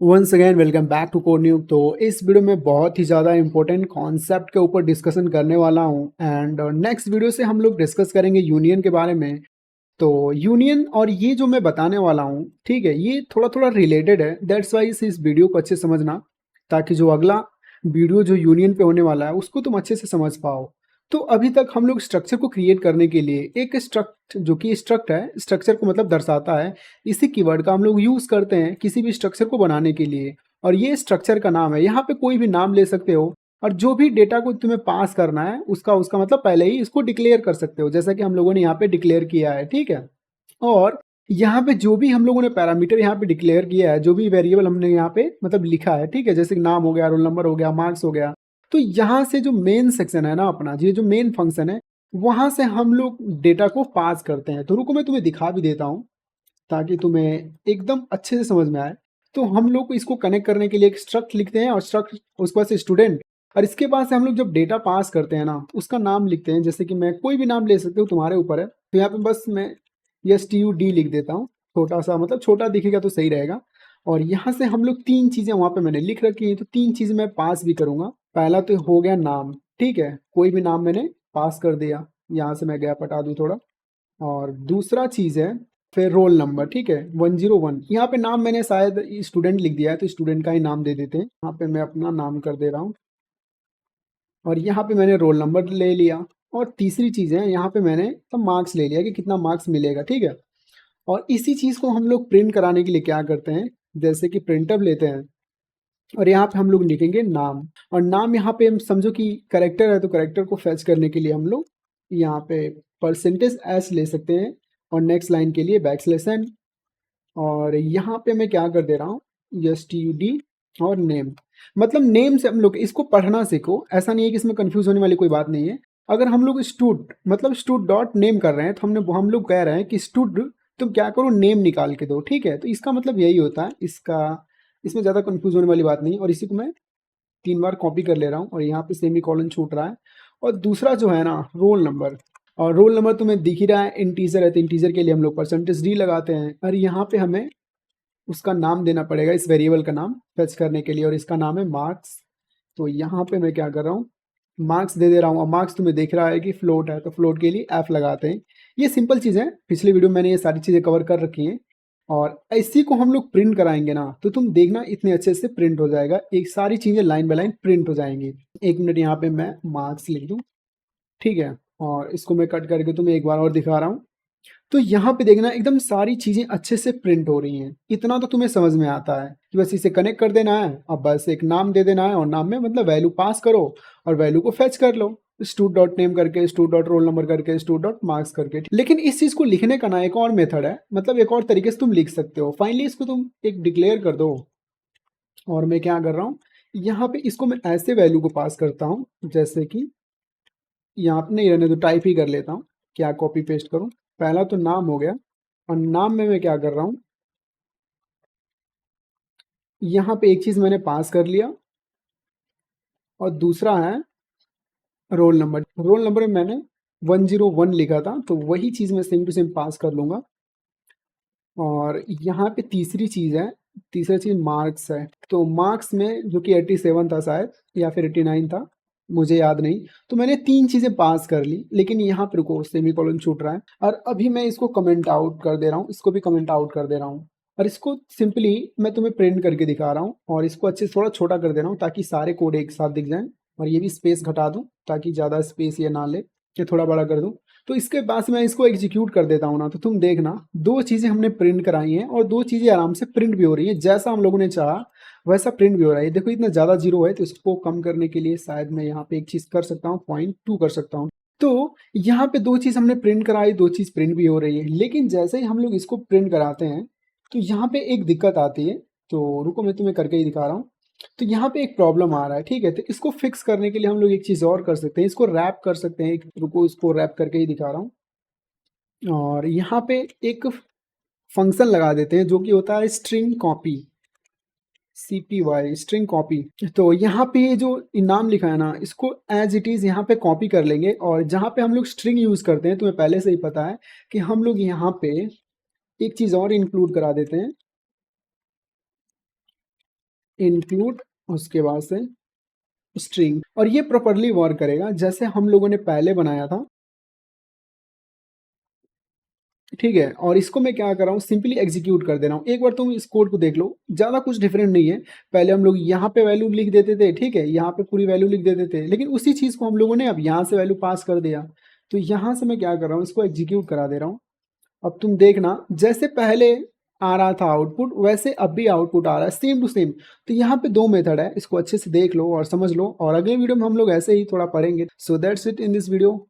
Once again welcome back to Code News. तो इस video में बहुत ही ज़्यादा इंपॉर्टेंट कॉन्सेप्ट के ऊपर डिस्कशन करने वाला हूं एंड नेक्स्ट वीडियो से हम लोग डिस्कस करेंगे यूनियन के बारे में। तो यूनियन और ये जो मैं बताने वाला हूं, ठीक है, ये थोड़ा थोड़ा रिलेटेड है। दैट्स वाई इस वीडियो को अच्छे से समझना, ताकि जो अगला वीडियो जो यूनियन पे होने वाला है उसको तुम अच्छे से समझ पाओ। तो अभी तक हम लोग स्ट्रक्चर को क्रिएट करने के लिए एक स्ट्रक्ट जो कि स्ट्रक्ट है, स्ट्रक्चर को मतलब दर्शाता है, इसी कीवर्ड का हम लोग यूज करते हैं किसी भी स्ट्रक्चर को बनाने के लिए। और ये स्ट्रक्चर का नाम है, यहाँ पे कोई भी नाम ले सकते हो। और जो भी डेटा को तुम्हें पास करना है उसका उसका मतलब पहले ही इसको डिक्लेयर कर सकते हो, जैसा कि हम लोगों ने यहाँ पे डिक्लेयर किया है, ठीक है। और यहाँ पे जो भी हम लोगों ने पैरामीटर यहाँ पे डिक्लेयर किया है, जो भी वेरिएबल हमने यहाँ पे मतलब लिखा है, ठीक है, जैसे कि नाम हो गया, रोल नंबर हो गया, मार्क्स हो गया। तो यहाँ से जो मेन सेक्शन है ना अपना, ये जो मेन फंक्शन है, वहां से हम लोग डेटा को पास करते हैं। तो रुको मैं तुम्हें दिखा भी देता हूँ, ताकि तुम्हें एकदम अच्छे से समझ में आए। तो हम लोग इसको कनेक्ट करने के लिए एक स्ट्रक्ट लिखते हैं, और स्ट्रक्ट उसके बाद से स्टूडेंट, और इसके बाद से हम लोग जब डेटा पास करते हैं ना तो उसका नाम लिखते हैं। जैसे कि मैं कोई भी नाम ले सकते हो, तुम्हारे ऊपर है। तो यहाँ पे बस मैं STUD लिख देता हूँ, छोटा सा, मतलब छोटा दिखेगा तो सही रहेगा। और यहाँ से हम लोग तीन चीजें वहां पे मैंने लिख रखी है, तो तीन चीजें मैं पास भी करूंगा। पहला तो हो गया नाम, ठीक है, कोई भी नाम मैंने पास कर दिया। यहाँ से मैं गैप हटा दूं थोड़ा। और दूसरा चीज है फिर रोल नंबर, ठीक है, 101। यहाँ पे नाम मैंने शायद स्टूडेंट लिख दिया है, तो स्टूडेंट का ही नाम दे देते हैं। यहाँ पे मैं अपना नाम कर दे रहा हूँ। और यहाँ पे मैंने रोल नंबर ले लिया। और तीसरी चीज है, यहाँ पे मैंने सब मार्क्स ले लिया कि कितना मार्क्स मिलेगा, ठीक है। और इसी चीज को हम लोग प्रिंट कराने के लिए क्या करते हैं, जैसे कि प्रिंटअप लेते हैं, और यहाँ पे हम लोग लिखेंगे नाम। और नाम यहाँ पे हम समझो कि करेक्टर है, तो करेक्टर को फेच करने के लिए हम लोग यहाँ पे %s ले सकते हैं। और नेक्स्ट लाइन के लिए बैकस्लैश n। और यहाँ पे मैं क्या कर दे रहा हूँ, STUD और नेम। मतलब नेम से हम लोग इसको पढ़ना सीखो, ऐसा नहीं है कि इसमें कंफ्यूज होने वाली कोई बात नहीं है। अगर हम लोग स्टूड मतलब स्टूड डॉट नेम कर रहे हैं, तो हम लोग कह रहे हैं कि स्टूड तुम क्या करो, नेम निकाल के दो, ठीक है। तो इसका मतलब यही होता है इसका, इसमें ज़्यादा कंफ्यूज होने वाली बात नहीं। और इसी को मैं 3 बार कॉपी कर ले रहा हूँ, और यहाँ पे सेमी कॉलन छूट रहा है। और दूसरा जो है ना, रोल नंबर। और रोल नंबर तुम्हें दिख ही रहा है, इंटीजर है, तो इंटीजर के लिए हम लोग %d लगाते हैं। और यहाँ पे हमें उसका नाम देना पड़ेगा, इस वेरिएबल का नाम फेच करने के लिए, और इसका नाम है मार्क्स। तो यहाँ पे मैं क्या कर रहा हूँ, मार्क्स दे दे रहा हूँ। और मार्क्स तुम्हें देख रहा है कि फ्लोट है, तो फ्लोट के लिए f लगाते हैं। ये सिंपल चीज़ है, पिछले वीडियो में मैंने ये सारी चीज़ें कवर कर रखी हैं। और इसी को हम लोग प्रिंट कराएंगे ना, तो तुम देखना इतने अच्छे से प्रिंट हो जाएगा, एक सारी चीज़ें लाइन बाय लाइन प्रिंट हो जाएंगी। 1 मिनट, यहाँ पे मैं मार्क्स लिख दूँ, ठीक है। और इसको मैं कट करके तुम्हें एक बार और दिखा रहा हूँ। तो यहाँ पे देखना एकदम सारी चीजें अच्छे से प्रिंट हो रही हैं। इतना तो तुम्हें समझ में आता है कि बस इसे कनेक्ट कर देना है, अब बस एक नाम दे देना है, और नाम में मतलब वैल्यू पास करो, और वैल्यू को फेच कर लो, स्टूड डॉट नेम करके, स्टूड डॉट रोल नंबर करके, स्टूड डॉट मार्क्स करके। लेकिन इस चीज को लिखने का ना एक और मेथड है, मतलब एक और तरीके से तुम लिख सकते हो। फाइनली इसको तुम एक डिक्लेयर कर दो। और मैं क्या कर रहा हूँ, यहाँ पे इसको मैं ऐसे वैल्यू को पास करता हूँ, जैसे कि यहाँ पे नहीं रहने दो, टाइप ही कर लेता हूँ, क्या कॉपी पेस्ट करूँ। पहला तो नाम हो गया, और नाम में मैं क्या कर रहा हूँ, यहाँ पे एक चीज मैंने पास कर लिया। और दूसरा है रोल नंबर। रोल नंबर में मैंने 101 लिखा था, तो वही चीज मैं सेम टू सेम पास कर लूंगा। और यहाँ पे तीसरी चीज है, तीसरा चीज मार्क्स है। तो मार्क्स में जो कि 87 था शायद, या फिर 89 था, मुझे याद नहीं। तो मैंने तीन चीजें पास कर ली, लेकिन यहाँ पे रुको, सेमी कॉलन छूट रहा है। और अभी मैं इसको कमेंट आउट कर दे रहा हूँ, इसको भी कमेंट आउट कर दे रहा हूँ। और इसको सिंपली मैं तुम्हें प्रिंट करके दिखा रहा हूँ, और इसको अच्छे से थोड़ा छोटा कर दे रहा हूँ, ताकि सारे कोड एक साथ दिख जाएं। और ये भी स्पेस घटा दूँ, ताकि ज़्यादा स्पेस ये ना ले, ये थोड़ा बड़ा कर दूँ। तो इसके बाद से मैं इसको एग्जीक्यूट कर देता हूँ ना, तो तुम देखना, दो चीज़ें हमने प्रिंट कराई हैं, और दो चीज़ें आराम से प्रिंट भी हो रही है, जैसा हम लोगों ने चाहा वैसा प्रिंट भी हो रहा है। देखो इतना ज़्यादा जीरो है, तो इसको कम करने के लिए शायद मैं यहाँ पे एक चीज़ कर सकता हूँ, 0.2 कर सकता हूँ। तो यहाँ पे दो चीज़ हमने प्रिंट कराई, दो चीज़ प्रिंट भी हो रही है। लेकिन जैसे ही हम लोग इसको प्रिंट कराते हैं, तो यहाँ पे एक दिक्कत आती है। तो रुको मैं तुम्हें करके ही दिखा रहा हूँ। तो यहाँ पे एक प्रॉब्लम आ रहा है, ठीक है। तो इसको फिक्स करने के लिए हम लोग एक चीज़ और कर सकते हैं, इसको रैप कर सकते हैं। रुको इसको रैप करके ही दिखा रहा हूँ। और यहाँ पे एक फंक्शन लगा देते हैं, जो कि होता है string copy, CPY, string copy. तो यहाँ पे ये जो नाम लिखा है ना, इसको एज इट इज़ यहाँ पे कॉपी कर लेंगे। और जहाँ पे हम लोग स्ट्रिंग यूज़ करते हैं, तुम्हें पहले से ही पता है कि हम लोग यहाँ पे एक चीज़ और इंक्लूड करा देते हैं, इंक्लूड, उसके बाद से स्ट्रिंग, और ये प्रॉपरली वर्क करेगा जैसे हम लोगों ने पहले बनाया था। ठीक है, और इसको मैं क्या कर रहा हूँ, सिंपली एग्जीक्यूट कर दे रहा हूँ। एक बार तुम इस कोड को देख लो, ज़्यादा कुछ डिफरेंट नहीं है। पहले हम लोग यहाँ पे वैल्यू लिख देते थे, ठीक है, यहाँ पे पूरी वैल्यू लिख देते थे, लेकिन उसी चीज़ को हम लोगों ने अब यहाँ से वैल्यू पास कर दिया। तो यहाँ से मैं क्या कर रहा हूँ, इसको एग्जीक्यूट करा दे रहा हूँ। अब तुम देखना, जैसे पहले आ रहा था आउटपुट, वैसे अब भी आउटपुट आ रहा है, सेम टू सेम। तो यहाँ पे दो मेथड है, इसको अच्छे से देख लो और समझ लो, और अगले वीडियो में हम लोग ऐसे ही थोड़ा पढ़ेंगे। So that's it in this video.